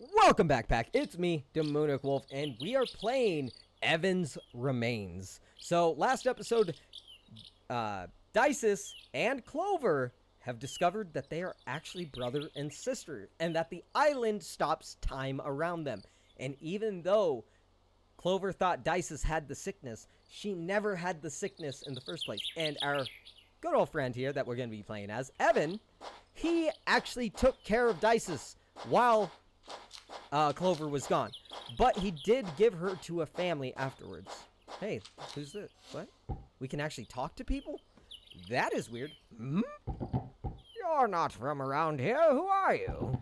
Welcome back, Pack. It's me, DemoonicWolf, and we are playing Evan's Remains. So, last episode, Dices and Clover have discovered that they are actually brother and sister, and that the island stops time around them. And even though Clover thought Dices had the sickness, she never had the sickness in the first place. And our good old friend here that we're going to be playing as, Evan, he actually took care of Dices while Clover was gone. But he did give her to a family afterwards. Hey, who's this? What? We can actually talk to people? That is weird. Hmm? You're not from around here. Who are you?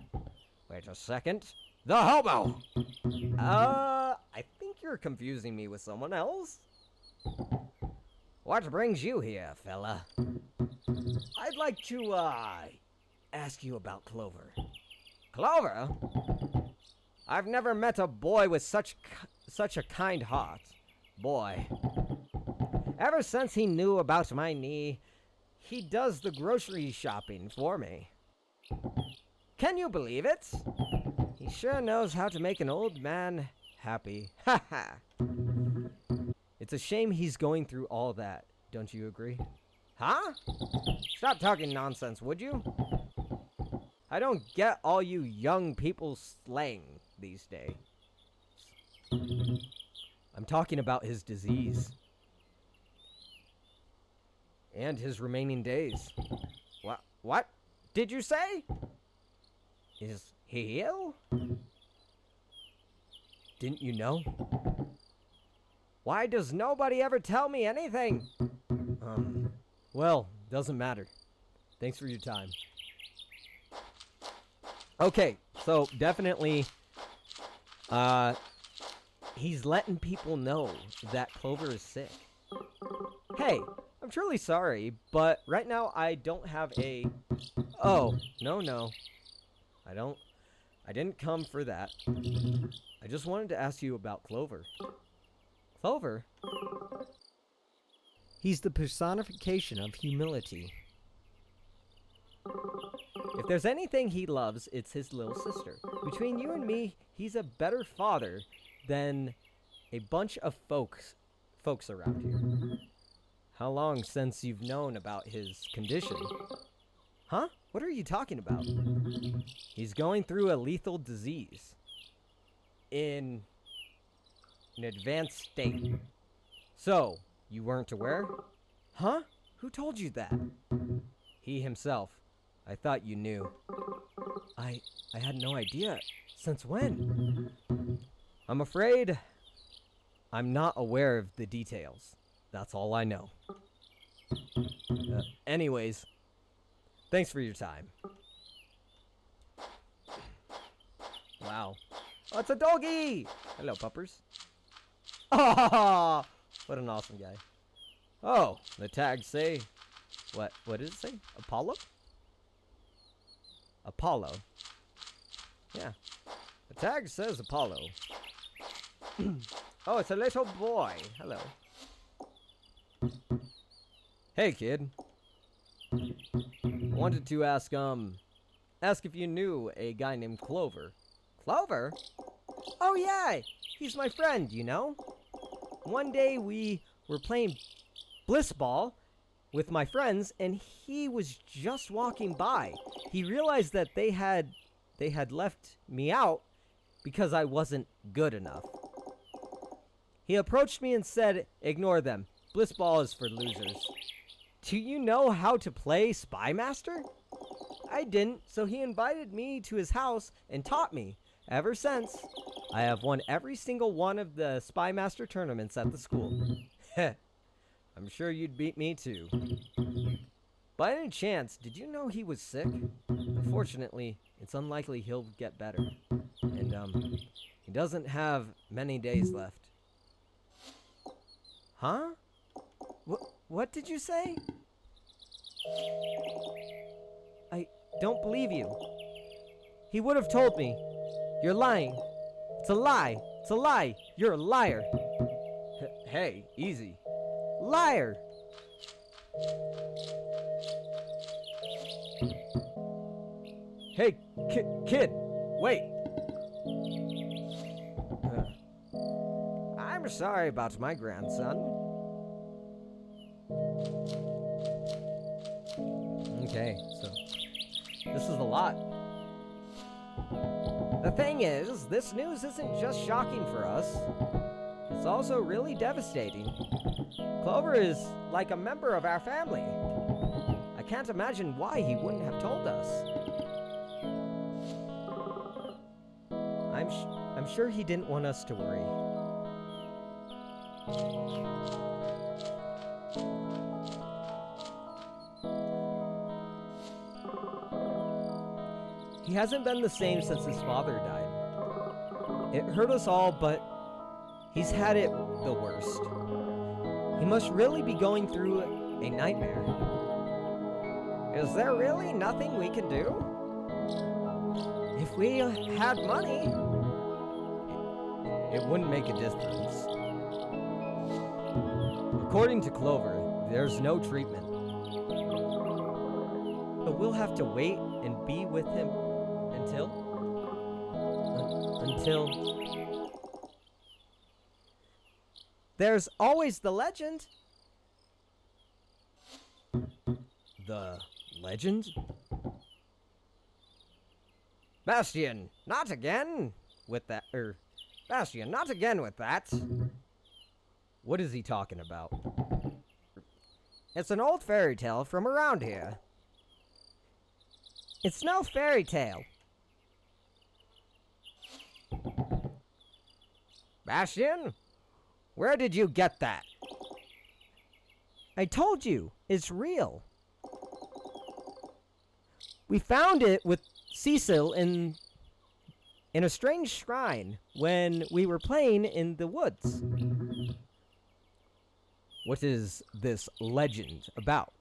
Wait a second. The hobo! I think you're confusing me with someone else. What brings you here, fella? I'd like to, ask you about Clover. Clover? I've never met a boy with such a kind heart. Boy. Ever since he knew about my knee, he does the grocery shopping for me. Can you believe it? He sure knows how to make an old man happy. Ha ha. It's a shame he's going through all that. Don't you agree? Huh? Stop talking nonsense, would you? I don't get all you young people slang these days. I'm talking about his disease. And his remaining days. What did you say? Is he ill? Didn't you know? Why does nobody ever tell me anything? Well, doesn't matter. Thanks for your time. Okay, so definitely, he's letting people know that Clover is sick. Hey, I'm truly sorry, but right now I don't have a... Oh, no. I didn't come for that. I just wanted to ask you about Clover. Clover? He's the personification of humility. If there's anything he loves, it's his little sister. Between you and me, he's a better father than a bunch of folks around here. How long since you've known about his condition? Huh? What are you talking about? He's going through a lethal disease. In an advanced state. So, you weren't aware? Huh? Who told you that? He himself. I thought you knew. I had no idea. Since when? I'm afraid I'm not aware of the details. That's all I know. Anyways, thanks for your time. Wow. Oh, it's a doggy! Hello, puppers. Oh, what an awesome guy. Oh, the tags say... What did it say? Apollo? Apollo. Yeah. The tag says Apollo. Oh, it's a little boy. Hello. Hey, kid. Wanted to ask if you knew a guy named Clover. Clover? Oh, yeah. He's my friend, you know? One day we were playing Bliss Ball with my friends, and he was just walking by. He realized that they had left me out because I wasn't good enough. He approached me and said, "Ignore them. Bliss Ball is for losers." Do you know how to play Spy Master? I didn't, so he invited me to his house and taught me. Ever since, I have won every single one of the Spy Master tournaments at the school. I'm sure you'd beat me too. By any chance, did you know he was sick? Unfortunately, it's unlikely he'll get better. And, he doesn't have many days left. Huh? What did you say? I don't believe you. He would have told me. You're lying. It's a lie. It's a lie. You're a liar. Hey, easy. Liar! Hey, kid, wait. I'm sorry about my grandson. Okay, so this is a lot. The thing is, this news isn't just shocking for us. It's also really devastating. Clover is like a member of our family. I can't imagine why he wouldn't have told us. I'm sure he didn't want us to worry. He hasn't been the same since his father died. It hurt us all, but he's had it the worst. He must really be going through a nightmare. Is there really nothing we can do? If we had money, it wouldn't make a difference. According to Clover, there's no treatment. But we'll have to wait and be with him until... There's always the legend. The legend? Bastian, not again with that, Bastian, not again with that. What is he talking about? It's an old fairy tale from around here. It's no fairy tale. Bastian, where did you get that? I told you, it's real. We found it with Cecil in a strange shrine when we were playing in the woods. What is this legend about?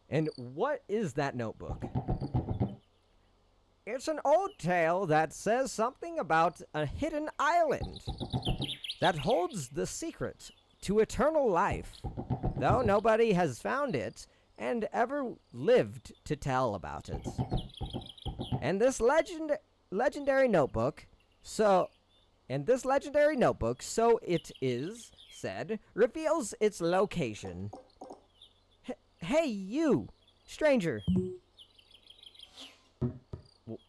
And what is that notebook? It's an old tale that says something about a hidden island that holds the secret to eternal life, though nobody has found it and ever lived to tell about it. And this legendary notebook, so it is said, reveals its location. Hey, you, stranger.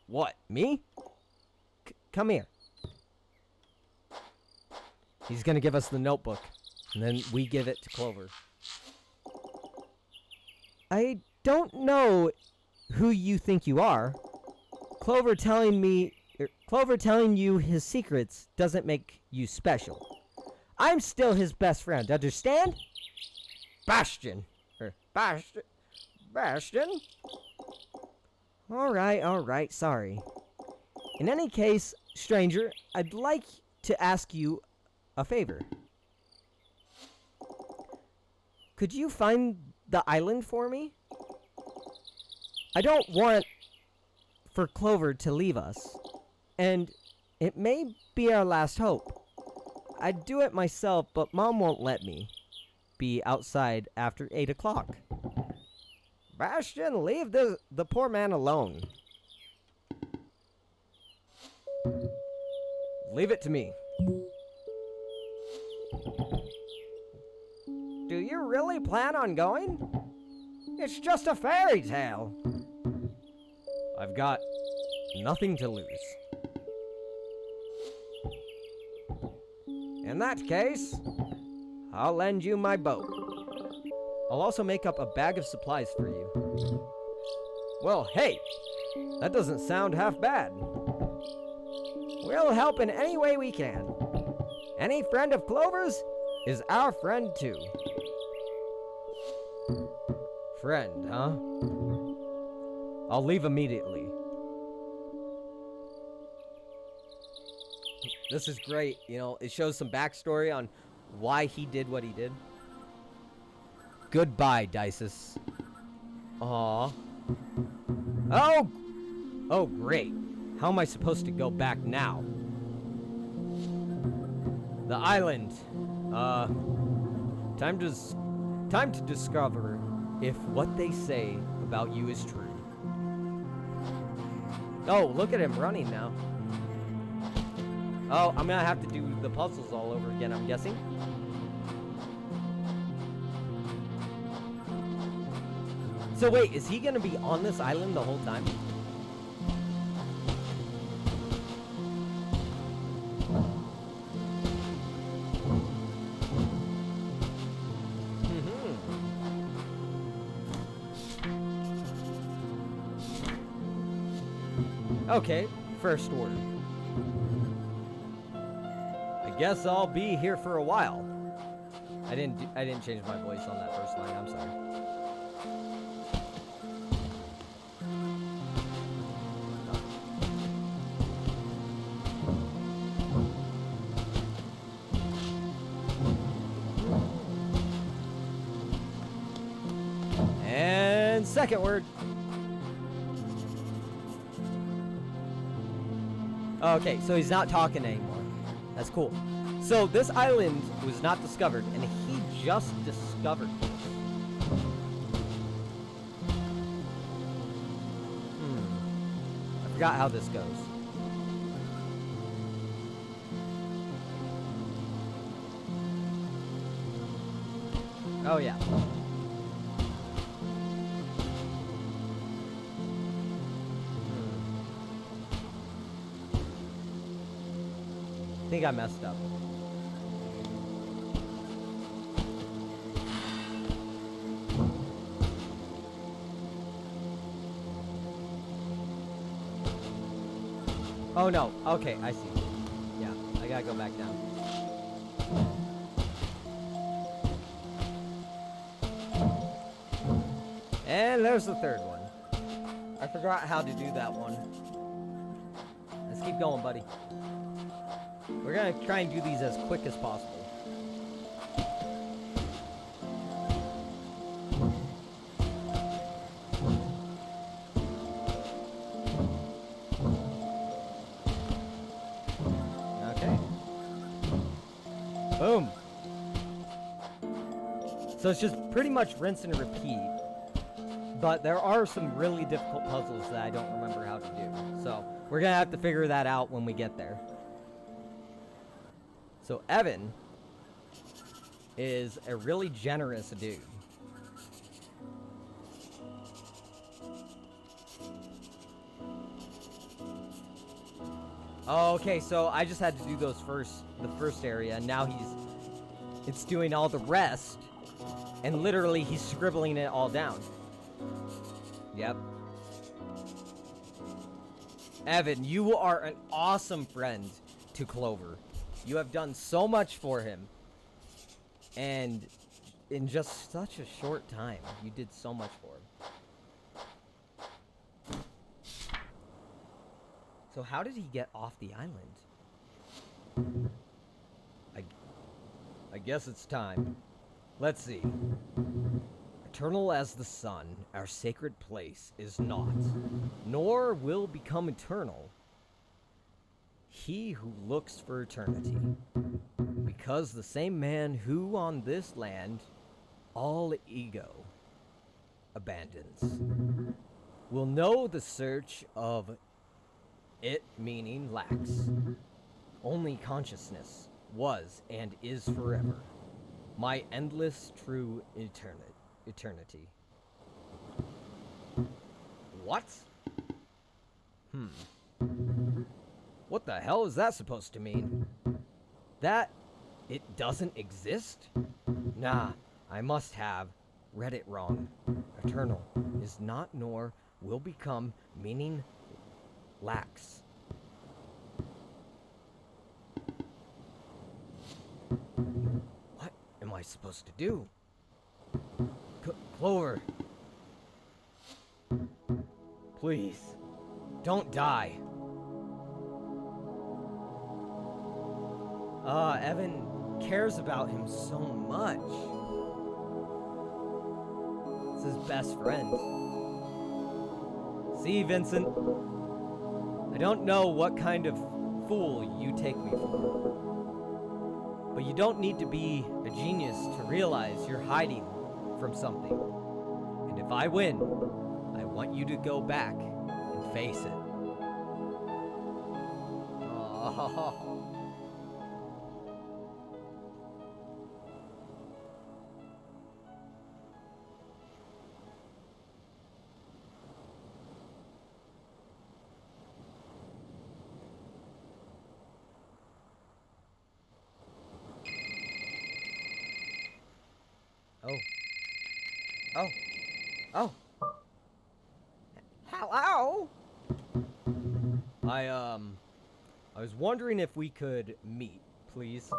What, me? Come here. He's gonna give us the notebook, and then we give it to Clover. I don't know who you think you are. Clover telling you his secrets doesn't make you special. I'm still his best friend, understand? Bastian. Bastian? Alright, sorry. In any case, stranger, I'd like to ask you a favor. Could you find the island for me? I don't want for Clover to leave us, and it may be our last hope. I'd do it myself, but Mom won't let me be outside after 8 o'clock. Bastian, leave the poor man alone. Leave it to me. Do you really plan on going? It's just a fairy tale. I've got nothing to lose. In that case, I'll lend you my boat. I'll also make up a bag of supplies for you. Well, hey, that doesn't sound half bad. We'll help in any way we can. Any friend of Clover's is our friend too. Friend, huh? I'll leave immediately. This is great, you know, it shows some backstory on why he did what he did. Goodbye, Dices. Aww. Oh, great. How am I supposed to go back now? The island. Time to discover if what they say about you is true. Oh, look at him running now. Oh, I'm gonna have to do the puzzles all over again, I'm guessing. So wait, is he gonna be on this island the whole time? Okay, first order. I guess I'll be here for a while. I didn't change my voice on that first line. I'm sorry. And second word. Okay, so he's not talking anymore. That's cool. So this island was not discovered, and he just discovered this. I forgot how this goes. Oh, yeah. I think I messed up. Oh no, okay, I see. Yeah, I gotta go back down. And there's the third one. I forgot how to do that one. Let's keep going, buddy. We're gonna try and do these as quick as possible. Okay. Boom. So it's just pretty much rinse and repeat. But there are some really difficult puzzles that I don't remember how to do. So we're gonna have to figure that out when we get there. So Evan is a really generous dude. Okay, so I just had to do those the first area, and now it's doing all the rest, and literally he's scribbling it all down. Yep. Evan, you are an awesome friend to Clover. You have done so much for him. And in just such a short time, you did so much for him. So how did he get off the island? I guess it's time. Let's see. Eternal as the sun, our sacred place is not, nor will become eternal he who looks for eternity, because the same man who on this land all ego abandons will know the search of it, meaning lacks only consciousness was and is forever my endless true eternity. What? What the hell is that supposed to mean? That it doesn't exist? Nah, I must have read it wrong. Eternal is not nor will become, meaning lacks. What am I supposed to do? Clover. Please, don't die. Evan cares about him so much. It's his best friend. See, Vincent? I don't know what kind of fool you take me for. But you don't need to be a genius to realize you're hiding from something. And if I win, I want you to go back and face it. Oh. Oh. Oh. Hello? I was wondering if we could meet, please.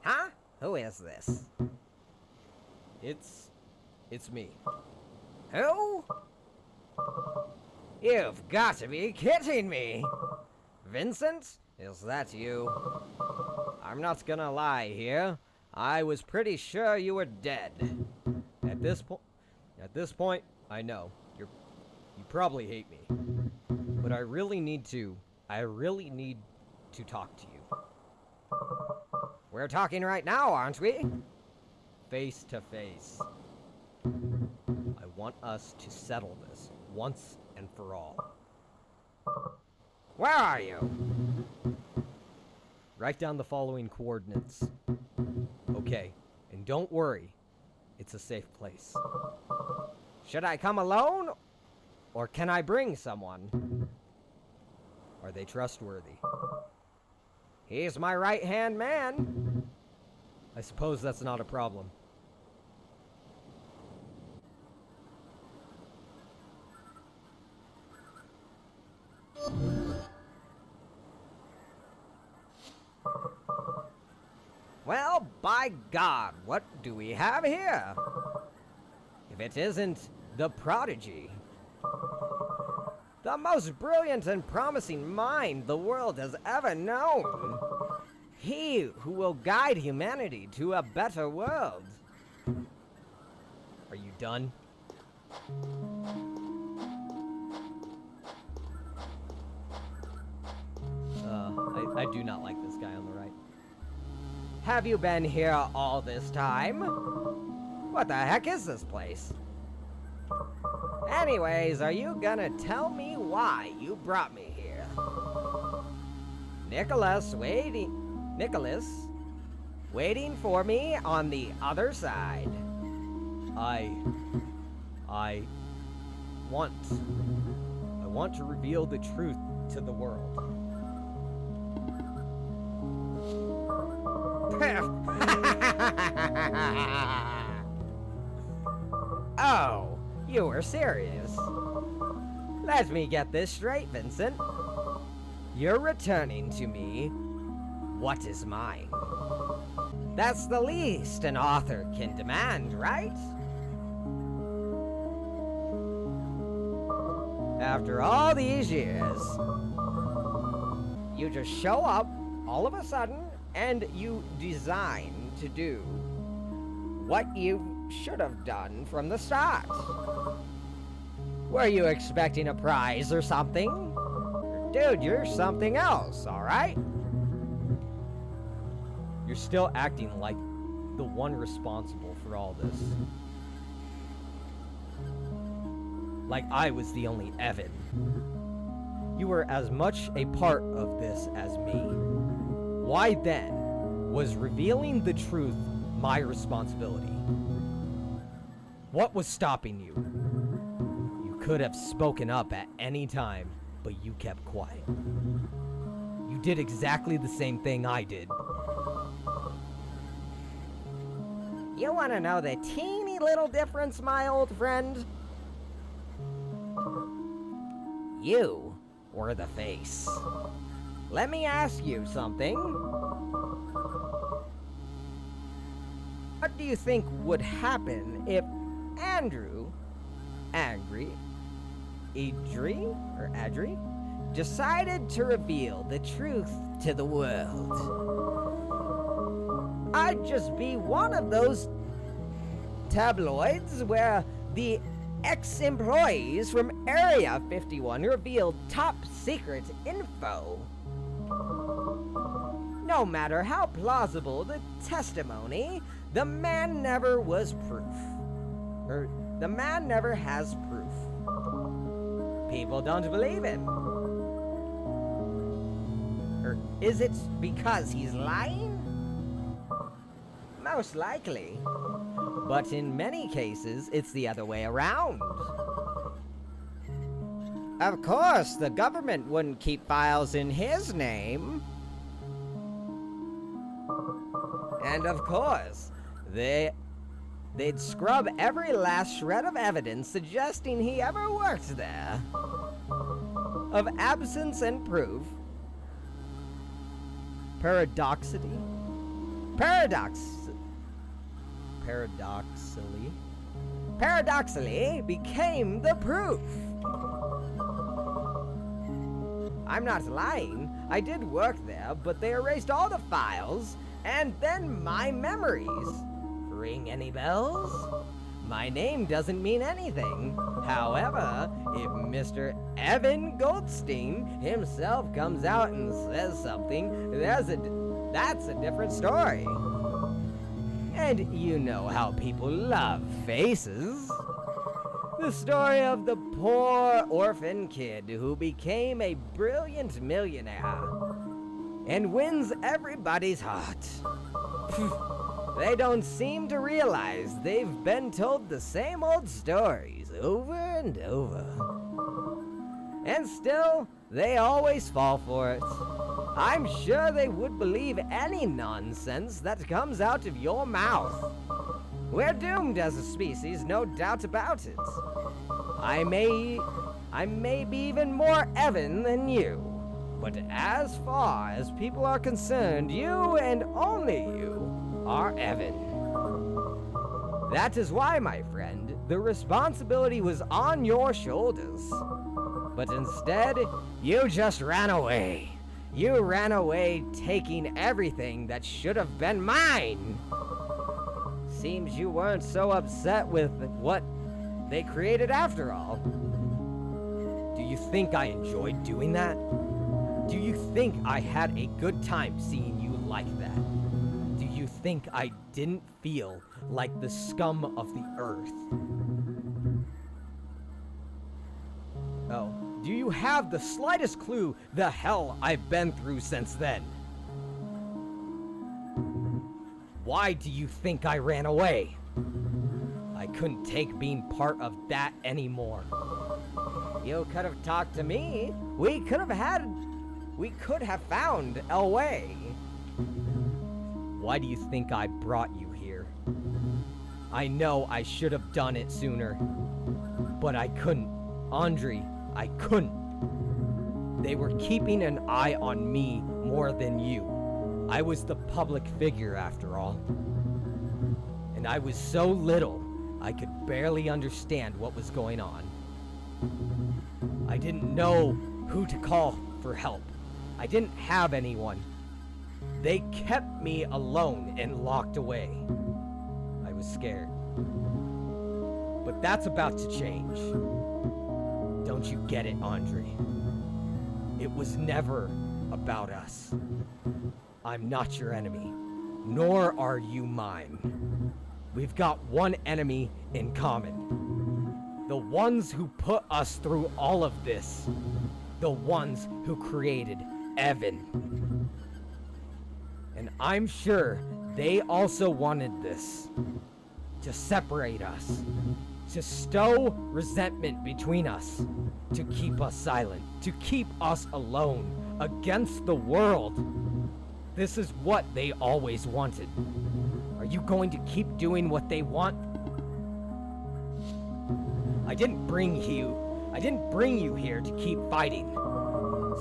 Huh? Who is this? It's me. Who? You've got to be kidding me. Vincent? Is that you? I'm not gonna lie here. I was pretty sure you were dead. At this point, I know. You probably hate me. But I really need to talk to you. We're talking right now, aren't we? Face to face. I want us to settle this once and for all. Where are you? Write down the following coordinates. Okay, and don't worry. It's a safe place. Should I come alone? Or can I bring someone? Are they trustworthy? He's my right-hand man. I suppose that's not a problem. Well, by God, what do we have here? If it isn't the prodigy. The most brilliant and promising mind the world has ever known. He who will guide humanity to a better world. Are you done? I do not like this guy on the right. Have you been here all this time? What the heck is this place? Anyways, are you gonna tell me why you brought me here? Nicholas waiting for me on the other side. I want to reveal the truth to the world. Oh, you were serious. Let me get this straight, Vincent. You're returning to me what is mine. That's the least an author can demand, right? After all these years, you just show up all of a sudden and you design to do what you should have done from the start. Were you expecting a prize or something? Dude, you're something else, alright? You're still acting like the one responsible for all this. Like I was the only Evan. You were as much a part of this as me. Why then was revealing the truth my responsibility? What was stopping you? You could have spoken up at any time, but you kept quiet. You did exactly the same thing I did. You want to know the teeny little difference, my old friend? You were the face. Let me ask you something. What do you think would happen if Adri, decided to reveal the truth to the world? I'd just be one of those tabloids where the ex-employees from Area 51 revealed top-secret info. No matter how plausible the testimony, the man never was proof. The man never has proof. People don't believe him. Or is it because he's lying? Most likely. But in many cases, it's the other way around. Of course, the government wouldn't keep files in his name. And of course, they'd scrub every last shred of evidence suggesting he ever worked there. Of absence and proof, paradoxically became the proof. I'm not lying. I did work there, but they erased all the files and then my memories. Ring any bells? My name doesn't mean anything. However, if Mr. Evan Goldstein himself comes out and says something, that's a different story. And you know how people love faces. The story of the poor orphan kid who became a brilliant millionaire and wins everybody's heart. They don't seem to realize they've been told the same old stories over and over. And still, they always fall for it. I'm sure they would believe any nonsense that comes out of your mouth. We're doomed as a species, no doubt about it. I may be even more Evan than you, but as far as people are concerned, you and only you are Evan. That is why, my friend, the responsibility was on your shoulders. But instead, you just ran away. You ran away taking everything that should have been mine. Seems you weren't so upset with what they created after all. Do you think I enjoyed doing that? Do you think I had a good time seeing you like that? Do you think I didn't feel like the scum of the earth? Oh, do you have the slightest clue the hell I've been through since then? Why do you think I ran away? I couldn't take being part of that anymore. You could have talked to me. We could have found a way. Why do you think I brought you here? I know I should have done it sooner, but I couldn't. Andre, I couldn't. They were keeping an eye on me more than you. I was the public figure after all. And I was so little, I could barely understand what was going on. I didn't know who to call for help. I didn't have anyone. They kept me alone and locked away. I was scared. But that's about to change. Don't you get it, Andre? It was never about us. I'm not your enemy, nor are you mine. We've got one enemy in common. The ones who put us through all of this. The ones who created Evan. And I'm sure they also wanted this. To separate us. To stow resentment between us. To keep us silent. To keep us alone against the world. This is what they always wanted. Are you going to keep doing what they want? I didn't bring you here to keep fighting.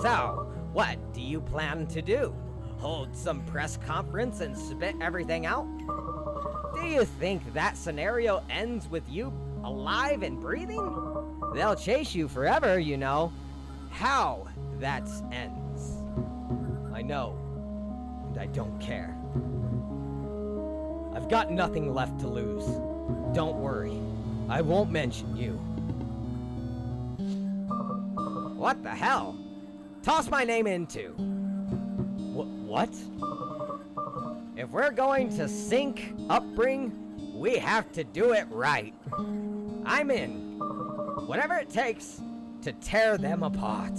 So, what do you plan to do? Hold some press conference and spit everything out? Do you think that scenario ends with you alive and breathing? They'll chase you forever, you know. How that ends. I know, and I don't care. I've got nothing left to lose. Don't worry, I won't mention you. What the hell? Toss my name in too. What? If we're going to sync upbring, we have to do it right. I'm in. Whatever it takes to tear them apart.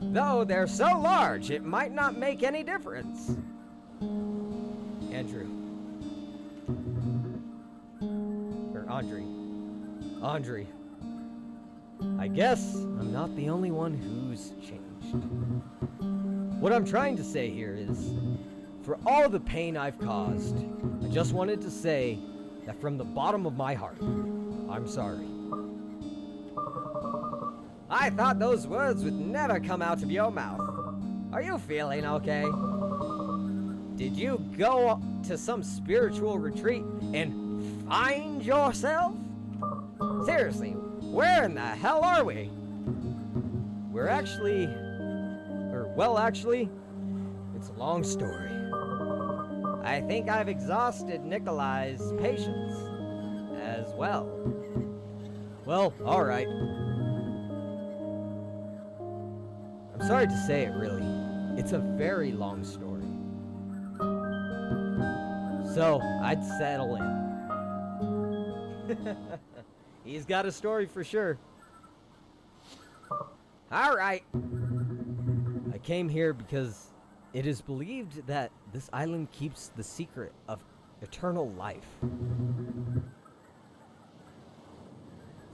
Though they're so large, it might not make any difference. Andrew. Or Andre. I guess I'm not the only one who's changed. What I'm trying to say here is, for all the pain I've caused, I just wanted to say that from the bottom of my heart, I'm sorry. I thought those words would never come out of your mouth. Are you feeling okay? Did you go to some spiritual retreat and find yourself? Seriously, where in the hell are we? We're actually, it's a long story. I think I've exhausted Nikolai's patience as well. Well, alright. I'm sorry to say it, really. It's a very long story. So, I'd settle in. He's got a story for sure. Alright. I came here because it is believed that this island keeps the secret of eternal life.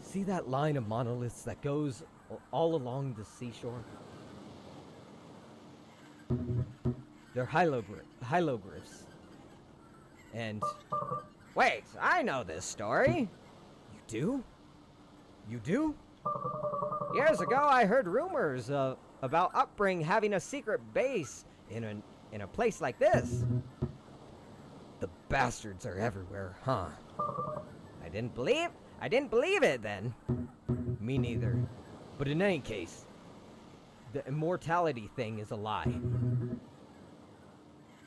See that line of monoliths that goes all along the seashore? They're hieroglyphs. And... Wait, I know this story. You do? You do? Years ago, I heard rumors about Upbring having a secret base in a place like this. The bastards are everywhere, huh? I didn't believe it then. Me neither. But in any case, the immortality thing is a lie.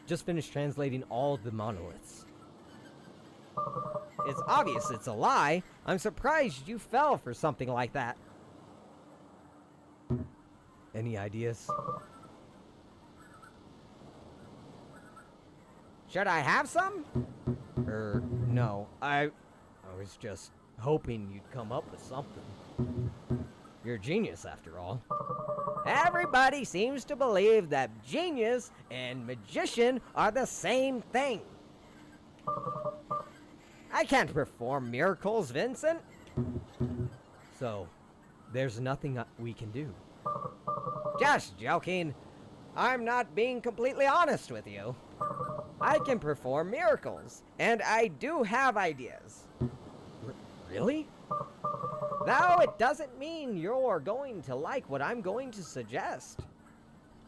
Just finished translating all the monoliths. It's obvious it's a lie. I'm surprised you fell for something like that. Any ideas? Should I have some? No. I was just hoping you'd come up with something. You're a genius, after all. Everybody seems to believe that genius and magician are the same thing. I can't perform miracles, Vincent. So, there's nothing we can do. Just joking. I'm not being completely honest with you. I can perform miracles, and I do have ideas. Really? Though it doesn't mean you're going to like what I'm going to suggest.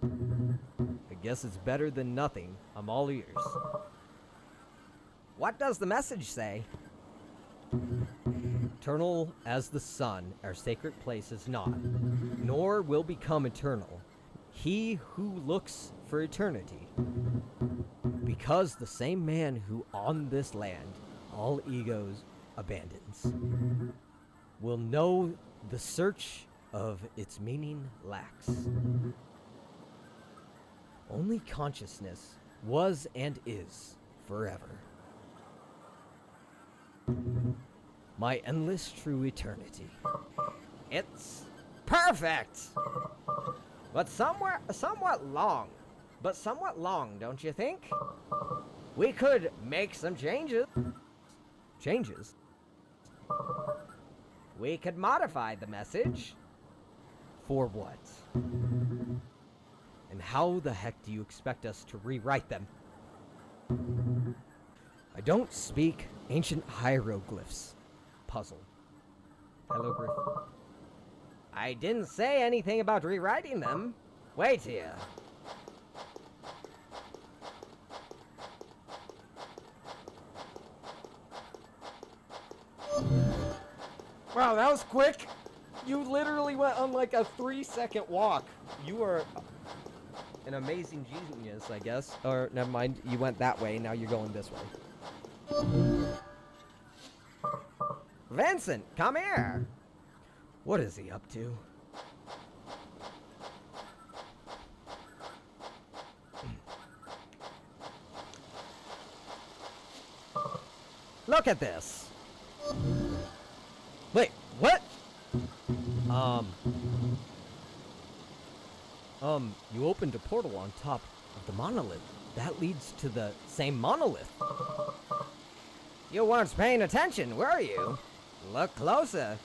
I guess it's better than nothing. I'm all ears. What does the message say? Eternal as the sun, our sacred place is not, nor will become eternal he who looks for eternity. Because the same man who on this land all egos abandons will know the search of its meaning lacks. Only consciousness was and is forever. My endless true eternity. It's perfect! But somewhat long, don't you think? We could make some changes. Changes? We could modify the message. For what? And how the heck do you expect us to rewrite them? I don't speak ancient hieroglyphs. Puzzle. Hieroglyph. I didn't say anything about rewriting them. Wait here. Wow, that was quick. You literally went on like a 3-second walk. You are an amazing genius, I guess. Or never mind, you went that way, now you're going this way. Vincent, come here. What is he up to? Look at this. Wait, what? You opened a portal on top of the monolith. That leads to the same monolith. You weren't paying attention, were you? Look closer.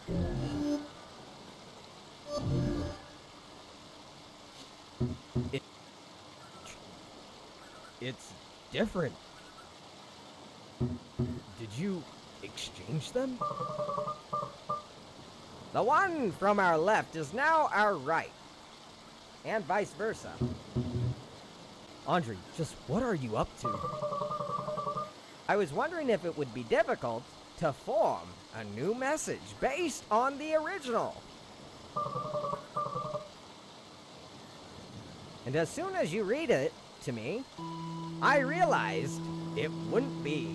It's different. Did you exchange them? The one from our left is now our right. And vice versa. Andre, just what are you up to? I was wondering if it would be difficult to form a new message based on the original. And as soon as you read it to me, I realized it wouldn't be.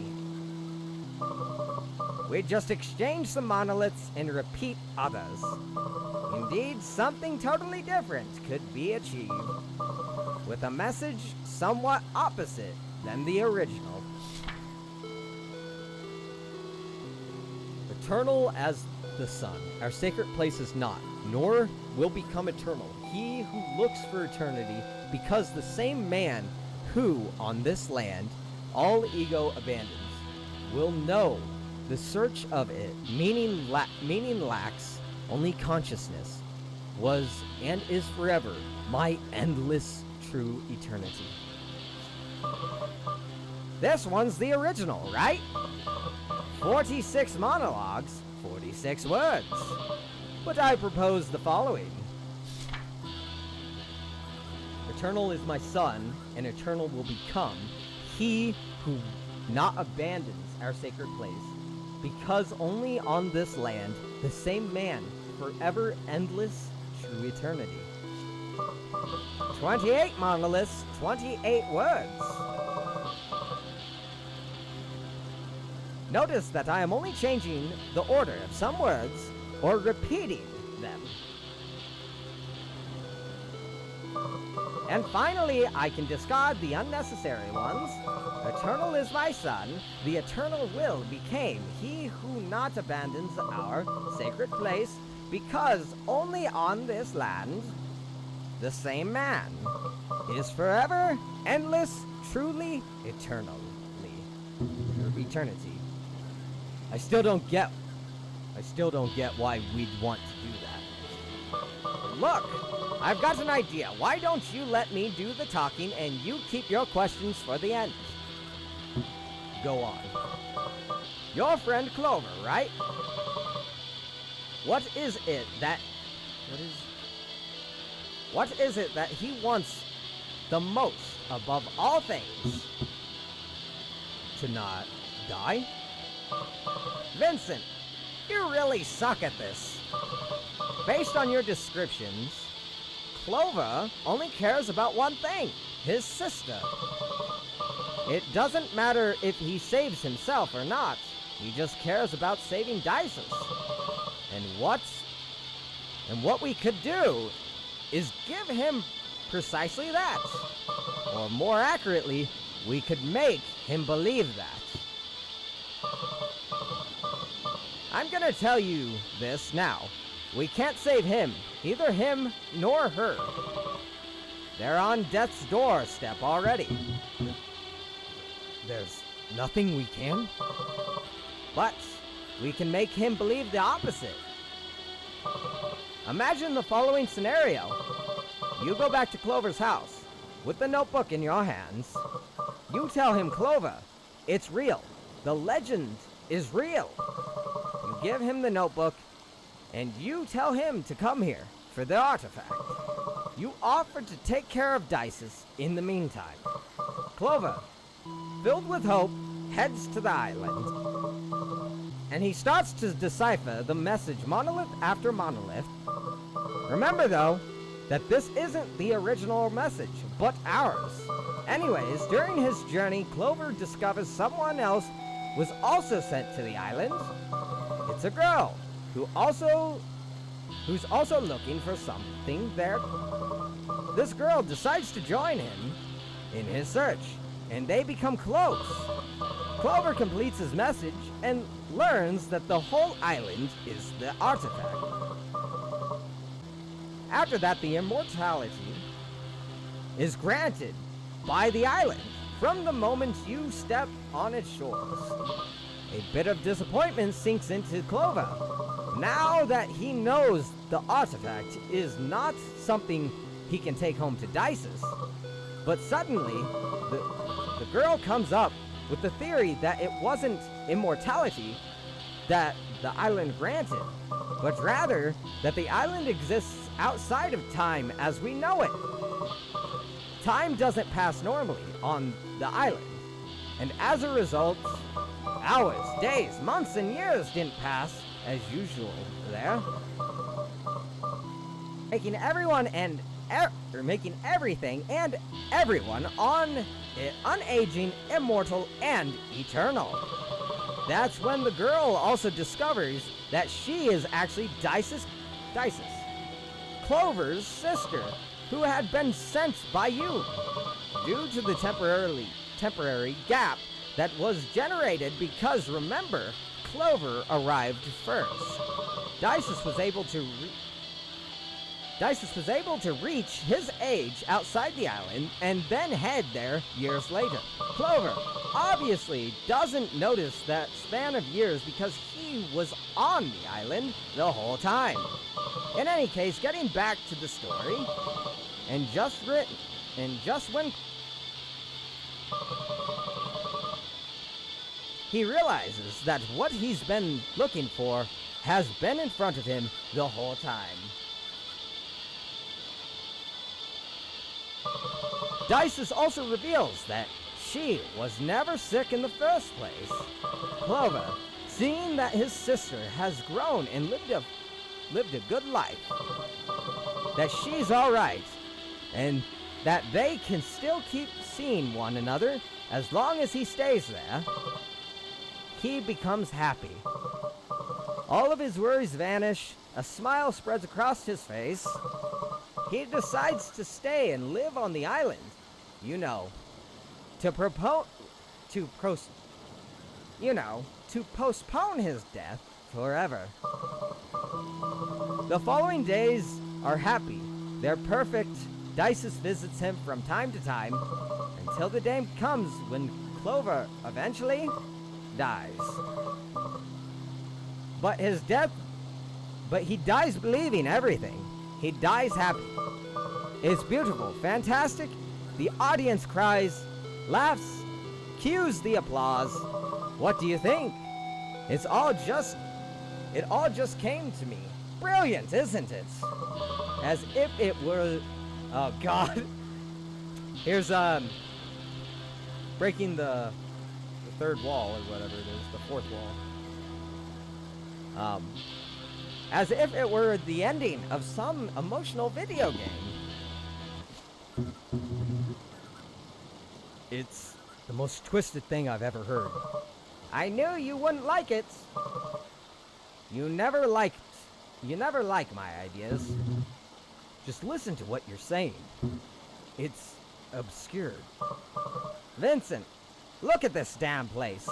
We'd just exchange some monoliths and repeat others. Indeed, something totally different could be achieved, with a message somewhat opposite than the original. Eternal as the sun, our sacred place is not, nor will become eternal he who looks for eternity, because the same man who, on this land, all ego abandons, will know the search of it, meaning lacks only consciousness, was and is forever my endless true eternity. This one's the original, right? 46 monologues, 46 words. But I propose the following. Eternal is my son, and eternal will become he who not abandons our sacred place, because only on this land the same man forever endless true eternity. 28 monoliths, 28 words. Notice that I am only changing the order of some words or repeating them. And finally, I can discard the unnecessary ones. Eternal is my son, the eternal will became he who not abandons our sacred place, because only on this land the same man is forever, endless, truly, eternally. Eternity. I still don't get why we'd want to do that. Look, I've got an idea. Why don't you let me do the talking and you keep your questions for the end? Go on. Your friend Clover, right? What is it that he wants the most above all things? To not die? Vincent, you really suck at this. Based on your descriptions, Clover only cares about one thing, his sister. It doesn't matter if he saves himself or not, he just cares about saving Dices. And what we could do is give him precisely that. Or more accurately, we could make him believe that. I'm gonna tell you this now. We can't save him, either him nor her. They're on death's doorstep already. There's nothing we can? But we can make him believe the opposite. Imagine the following scenario. You go back to Clover's house with the notebook in your hands. You tell him, Clover, it's real. The legend is real. You give him the notebook, and you tell him to come here for the artifact. You offer to take care of Dices in the meantime. Clover, filled with hope, heads to the island. And he starts to decipher the message monolith after monolith. Remember, though, that this isn't the original message, but ours. Anyways, during his journey, Clover discovers someone else was also sent to the island. It's a girl who's also looking for something there. This girl decides to join him in his search, and they become close. Clover completes his message and learns that the whole island is the artifact. After that, the immortality is granted by the island from the moment you step on its shores. A bit of disappointment sinks into Clover. Now that he knows the artifact is not something he can take home to Dices, but suddenly the girl comes up with the theory that it wasn't immortality that the island granted, but rather that the island exists outside of time as we know it. Time doesn't pass normally on the island, and as a result, hours, days, months, and years didn't pass as usual there, making everyone and making everything and everyone on it unaging, immortal, and eternal. That's when the girl also discovers that she is actually Dice's, Clover's sister, who had been sent by you due to the temporary gap that was generated because, remember, Clover arrived first. Dices was able to reach his age outside the island and then head there years later. Clover obviously doesn't notice that span of years because he was on the island the whole time. In any case, getting back to the story, just when he realizes that what he's been looking for has been in front of him the whole time. Dices also reveals that she was never sick in the first place. Clover, seeing that his sister has grown and lived a good life, that she's alright, and that they can still keep seeing one another as long as he stays there, he becomes happy. All of his worries vanish, a smile spreads across his face. He decides to stay and live on the island, to postpone his death forever. The following days are happy. They're perfect. Dices visits him from time to time until the day comes when Clover eventually dies. But he dies believing everything. He dies happy. It's beautiful, fantastic. The audience cries, laughs, cues the applause. What do you think? It all just came to me. Brilliant, isn't it? As if it were, oh God. Here's, breaking the third wall, or whatever it is, the fourth wall. As if it were the ending of some emotional video game. It's the most twisted thing I've ever heard. I knew you wouldn't like it. You never like my ideas. Just listen to what you're saying. It's obscure. Vincent, look at this damn place.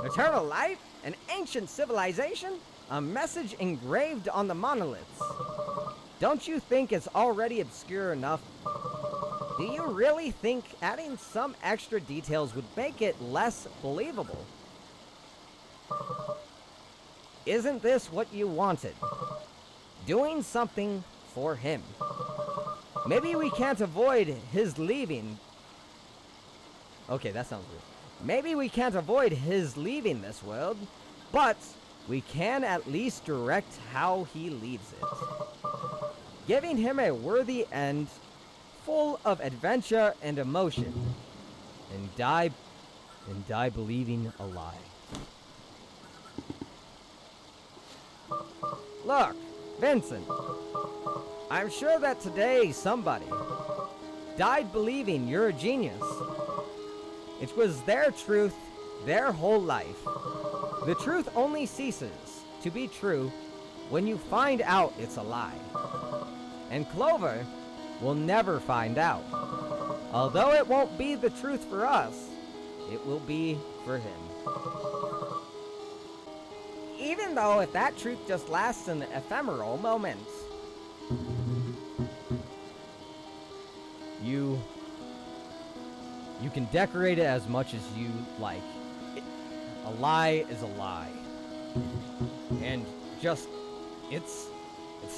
Eternal life? An ancient civilization? A message engraved on the monoliths. Don't you think it's already obscure enough? Do you really think adding some extra details would make it less believable? Isn't this what you wanted? Doing something for him. Maybe we can't avoid his leaving. Okay, that sounds weird. Maybe we can't avoid his leaving this world, but we can at least direct how he leaves it. Giving him a worthy end, full of adventure and emotion, and die believing a lie. Look, Vincent, I'm sure that today somebody died believing you're a genius. It was their truth, their whole life. The truth only ceases to be true when you find out it's a lie. And Clover will never find out. Although it won't be the truth for us, it will be for him. Even though if that truth just lasts an ephemeral moment. You can decorate it as much as you like. A lie is a lie. And just, it's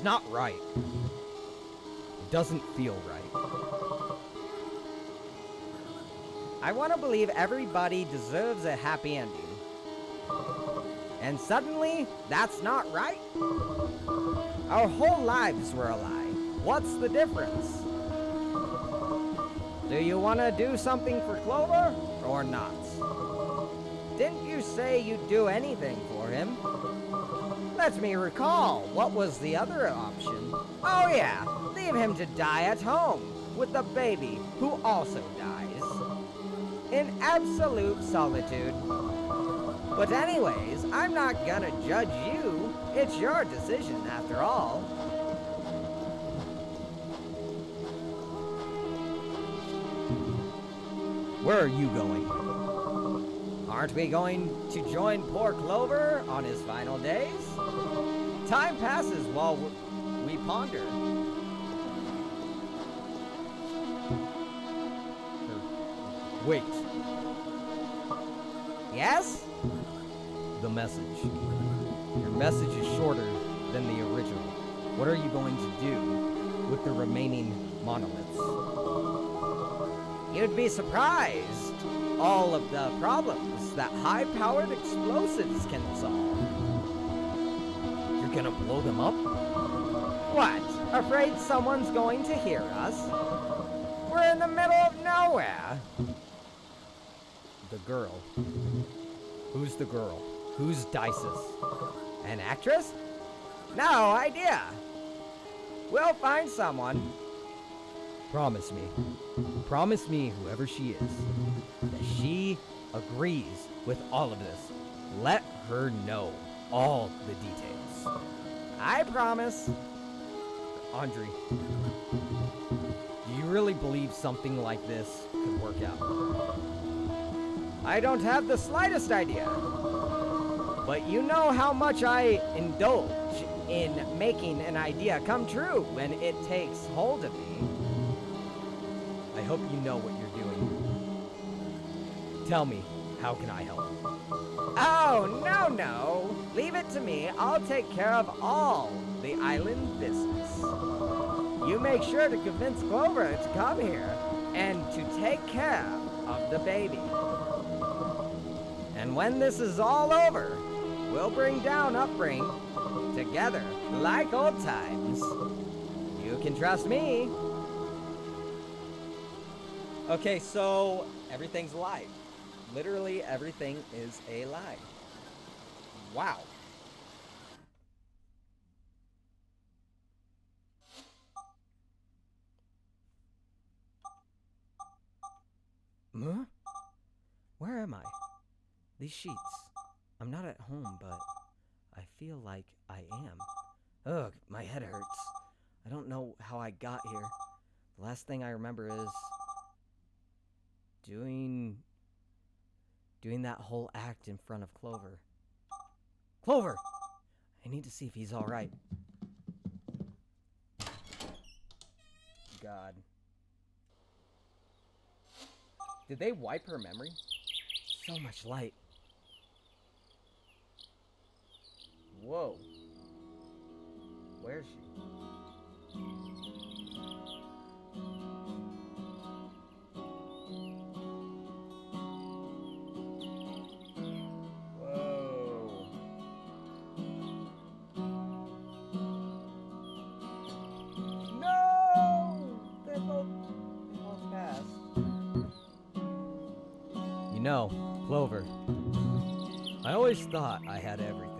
not right. It doesn't feel right. I want to believe everybody deserves a happy ending. And suddenly, that's not right? Our whole lives were a lie. What's the difference? Do you want to do something for Clover or not? Didn't you say you'd do anything for him? Let me recall, what was the other option? Oh yeah, leave him to die at home with the baby who also dies. In absolute solitude. But anyways, I'm not gonna judge you. It's your decision after all. Where are you going? Aren't we going to join poor Clover on his final days? Time passes while we ponder. Wait. Yes? The message. Your message is shorter than the original. What are you going to do with the remaining monoliths? You'd be surprised. All of the problems that high-powered explosives can solve. You're gonna blow them up? What? Afraid someone's going to hear us? We're in the middle of nowhere. The girl. Who's the girl? Who's Dices? An actress? No idea. We'll find someone. Promise me. Promise me, whoever she is, that she agrees with all of this. Let her know all the details. I promise. Andre, do you really believe something like this could work out? I don't have the slightest idea. But you know how much I indulge in making an idea come true when it takes hold of me. I hope you know what you're doing. Tell me, how can I help? Oh, no. Leave it to me. I'll take care of all the island business. You make sure to convince Clover to come here and to take care of the baby. And when this is all over, we'll bring down Upbring together like old times. You can trust me. Okay, so everything's a lie. Literally everything is a lie. Wow. Huh? Where am I? These sheets. I'm not at home, but I feel like I am. Ugh, my head hurts. I don't know how I got here. The last thing I remember is doing that whole act in front of Clover. Clover! I need to see if he's alright. God. Did they wipe her memory? So much light. Whoa. Where is she? Whoa. No! They both passed. You know, Clover, I always thought I had everything.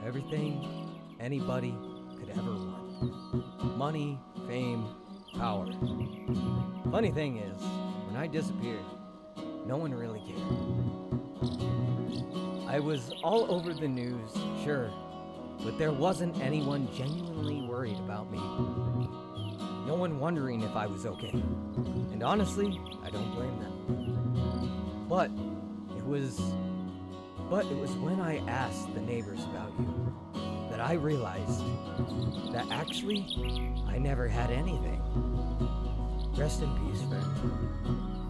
Everything anybody could ever want. Money, fame, power. Funny thing is, when I disappeared, no one really cared. I was all over the news, sure, but there wasn't anyone genuinely worried about me. No one wondering if I was okay. And honestly, I don't blame them. But it was when I asked the neighbors about you that I realized that actually I never had anything. Rest in peace, friend.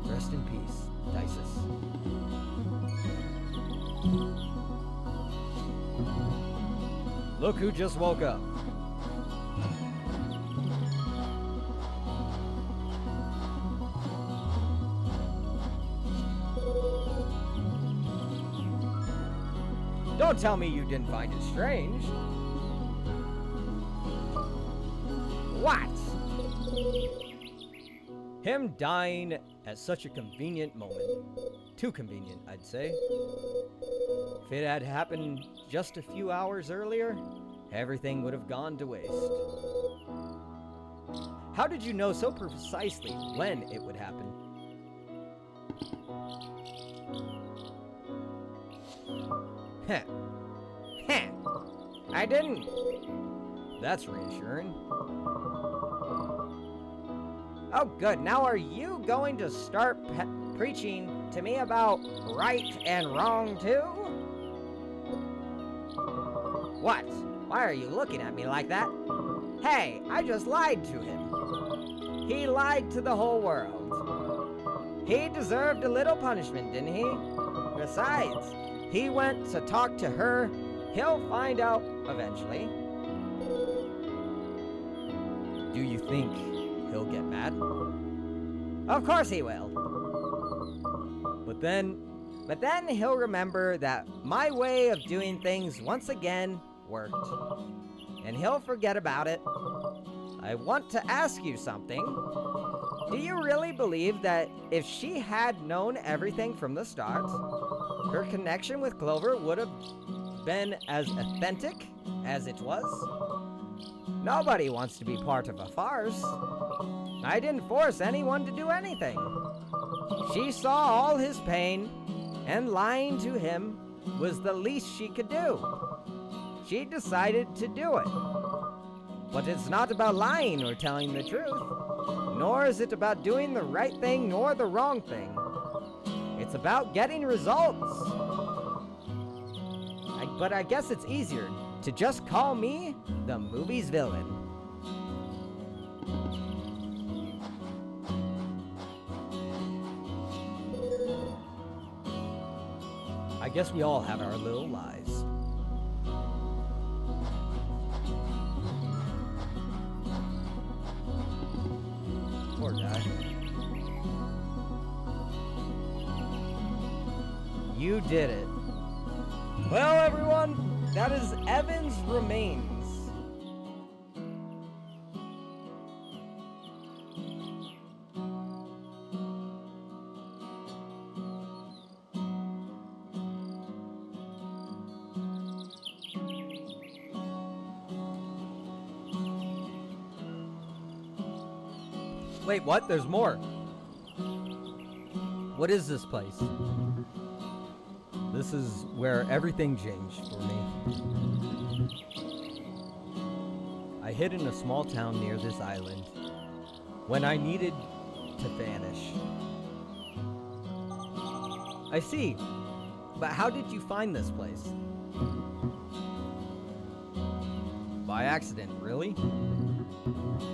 Rest in peace, Dices. Look who just woke up. Don't tell me you didn't find it strange. What? Him dying at such a convenient moment. Too convenient, I'd say. If it had happened just a few hours earlier, everything would have gone to waste. How did you know so precisely when it would happen? Heh. Heh. I didn't. That's reassuring. Oh, good. Now are you going to start preaching to me about right and wrong, too? What? Why are you looking at me like that? Hey, I just lied to him. He lied to the whole world. He deserved a little punishment, didn't he? Besides, he went to talk to her. He'll find out eventually. Do you think he'll get mad? Of course he will. But then he'll remember that my way of doing things once again worked. And he'll forget about it. I want to ask you something. Do you really believe that if she had known everything from the start, her connection with Clover would have been as authentic as it was? Nobody wants to be part of a farce. I didn't force anyone to do anything. She saw all his pain, and lying to him was the least she could do. She decided to do it. But it's not about lying or telling the truth, nor is it about doing the right thing nor the wrong thing. It's about getting results. But I guess it's easier to just call me the movie's villain. I guess we all have our little lies. Poor guy. You did it. Well, everyone, that is Evan's Remains. Wait, what? There's more. What is this place? This is where everything changed for me. I hid in a small town near this island when I needed to vanish. I see. But how did you find this place? By accident, really?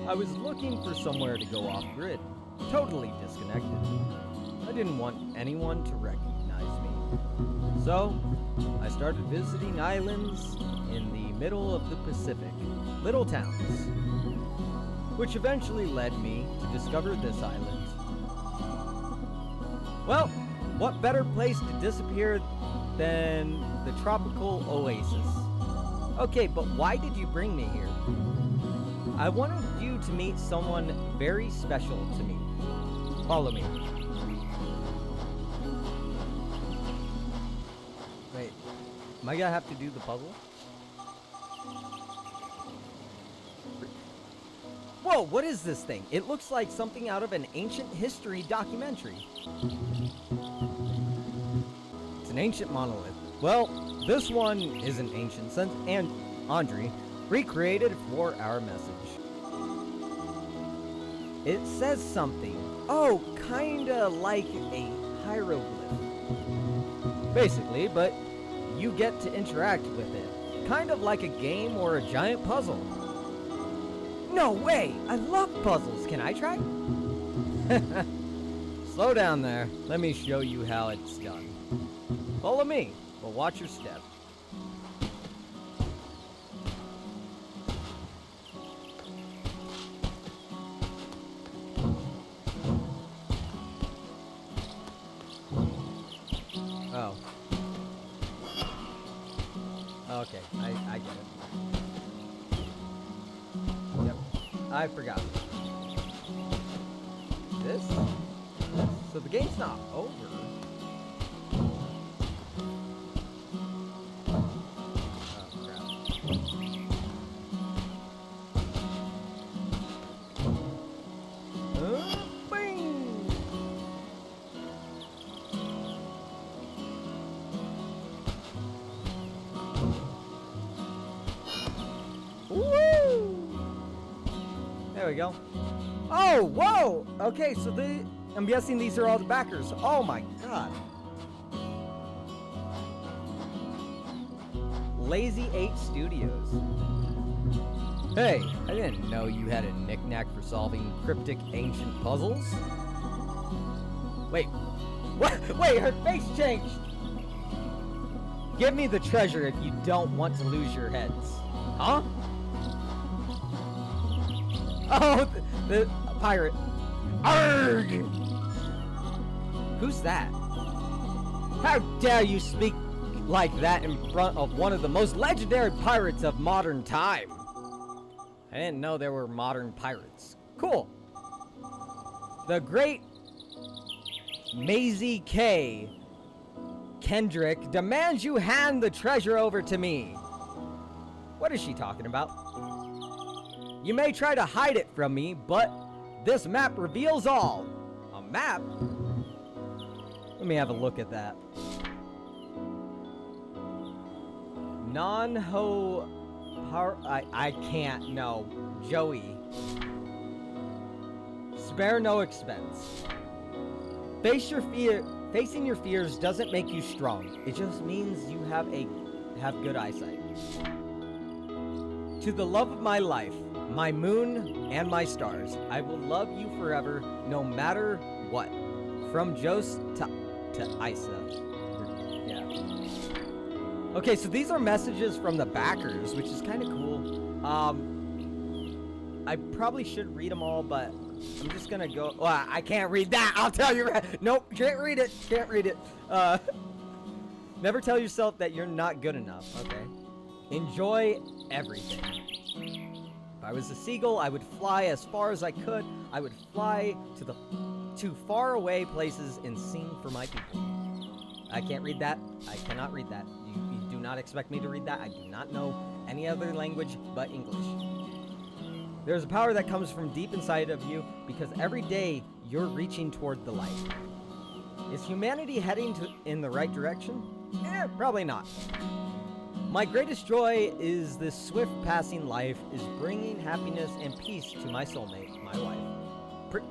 I was looking for somewhere to go off-grid, totally disconnected. I didn't want anyone to recognize me. So, I started visiting islands in the middle of the Pacific, little towns, which eventually led me to discover this island. Well, what better place to disappear than the tropical oasis? Okay, but why did you bring me here? I wanted you to meet someone very special to me. Follow me. Wait, am I gonna have to do the puzzle? Whoa, what is this thing? It looks like something out of an ancient history documentary. It's an ancient monolith. Well, this one isn't ancient since Andre recreated for our message. It says something. Oh, kinda like a hieroglyph. Basically, but you get to interact with it. Kind of like a game or a giant puzzle. No way! I love puzzles. Can I try? Slow down there. Let me show you how it's done. Follow me, but watch your step. I forgot. This? So the game's not over. There we go. Oh, whoa! Okay, so I'm guessing these are all the backers. Oh my god. Lazy 8 Studios. Hey, I didn't know you had a knick-knack for solving cryptic ancient puzzles. Wait. What? Wait, her face changed! Give me the treasure if you don't want to lose your heads. Huh? Oh, the pirate. Arrgh! Who's that? How dare you speak like that in front of one of the most legendary pirates of modern time? I didn't know there were modern pirates. Cool. The great Maisie K. Kendrick demands you hand the treasure over to me. What is she talking about? You may try to hide it from me, but this map reveals all. A map? Let me have a look at that. Non-ho... I can't, no. Joey. Spare no expense. Facing your fears doesn't make you strong. It just means you have good eyesight. To the love of my life, my moon, and my stars, I will love you forever, no matter what. From Jose to Isa. Yeah. Okay, so these are messages from the backers, which is kind of cool. I probably should read them all, but I'm just gonna go. Well, I can't read that. I'll tell you. Nope, can't read it. Can't read it. Never tell yourself that you're not good enough. Okay. Enjoy everything. If I was a seagull, I would fly as far as I could. I would fly to far away places and sing for my people. I can't read that. I cannot read that. You do not expect me to read that. I do not know any other language but English. There's a power that comes from deep inside of you because every day you're reaching toward the light. Is humanity heading in the right direction? Probably not. My greatest joy is this swift passing life is bringing happiness and peace to my soulmate, my wife.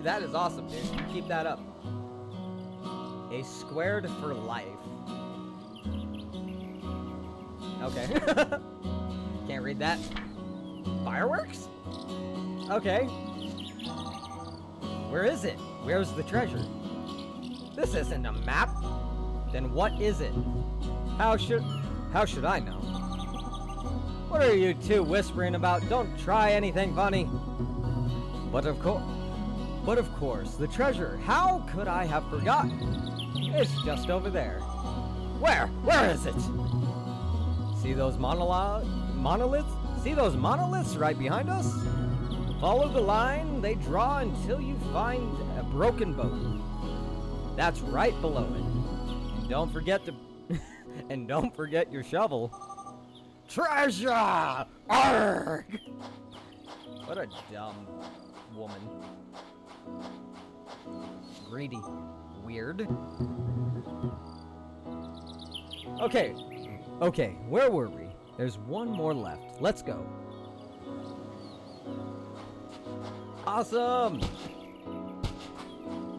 That is awesome, dude. You keep that up. A squared for life. Okay. Can't read that. Fireworks? Okay. Where is it? Where's the treasure? This isn't a map. Then what is it? How should I know? What are you two whispering about? Don't try anything funny. But of course, the treasure. How could I have forgotten? It's just over there. Where? Where is it? See those monoliths? See those monoliths right behind us? Follow the line they draw until you find a broken boat. That's right below it. And don't forget your shovel. Treasure! Arrgh! What a dumb woman. Greedy. Weird. Okay, where were we? There's one more left. Let's go. Awesome!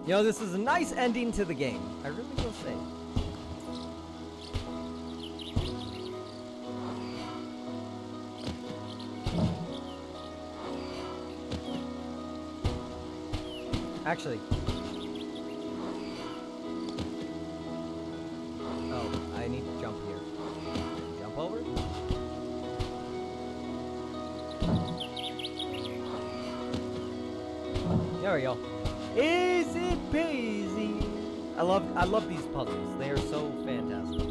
You know, this is a nice ending to the game. I really will say. Actually. Oh, I need to jump here. Jump over? There we go. Easy peasy. I love these puzzles. They are so fantastic.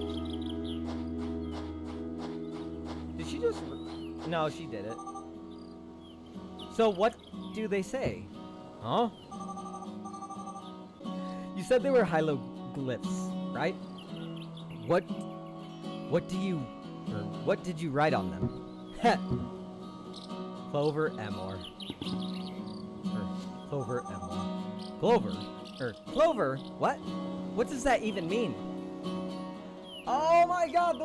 Did she just... No, she did it. So what do they say? Huh? You said they were hieroglyphs, right? What did you write on them? Heh. Clover Emor. Clover Emor. Clover? What? What does that even mean? Oh my god,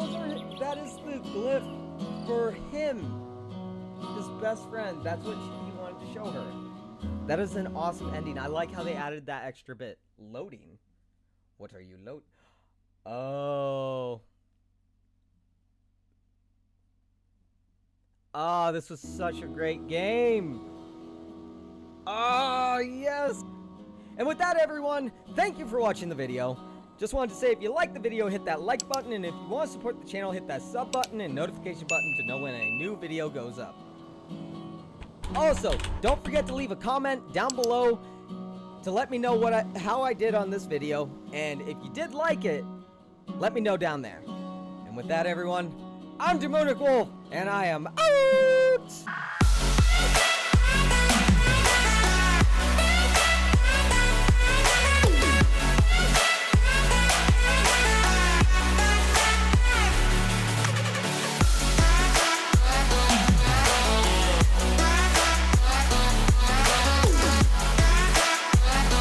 that is the glyph for him. His best friend. That's what he wanted to show her. That is an awesome ending. I like how they added that extra bit. Loading. What are you Oh. Ah, this was such a great game. Oh, yes. And with that, everyone, thank you for watching the video. Just wanted to say, if you like the video, hit that like button, and if you want to support the channel, hit that sub button and notification button to know when a new video goes up. Also, don't forget to leave a comment down below to let me know how I did on this video, and if you did like it, let me know down there. And with that, everyone, I'm DemoonicWolf, and I am out!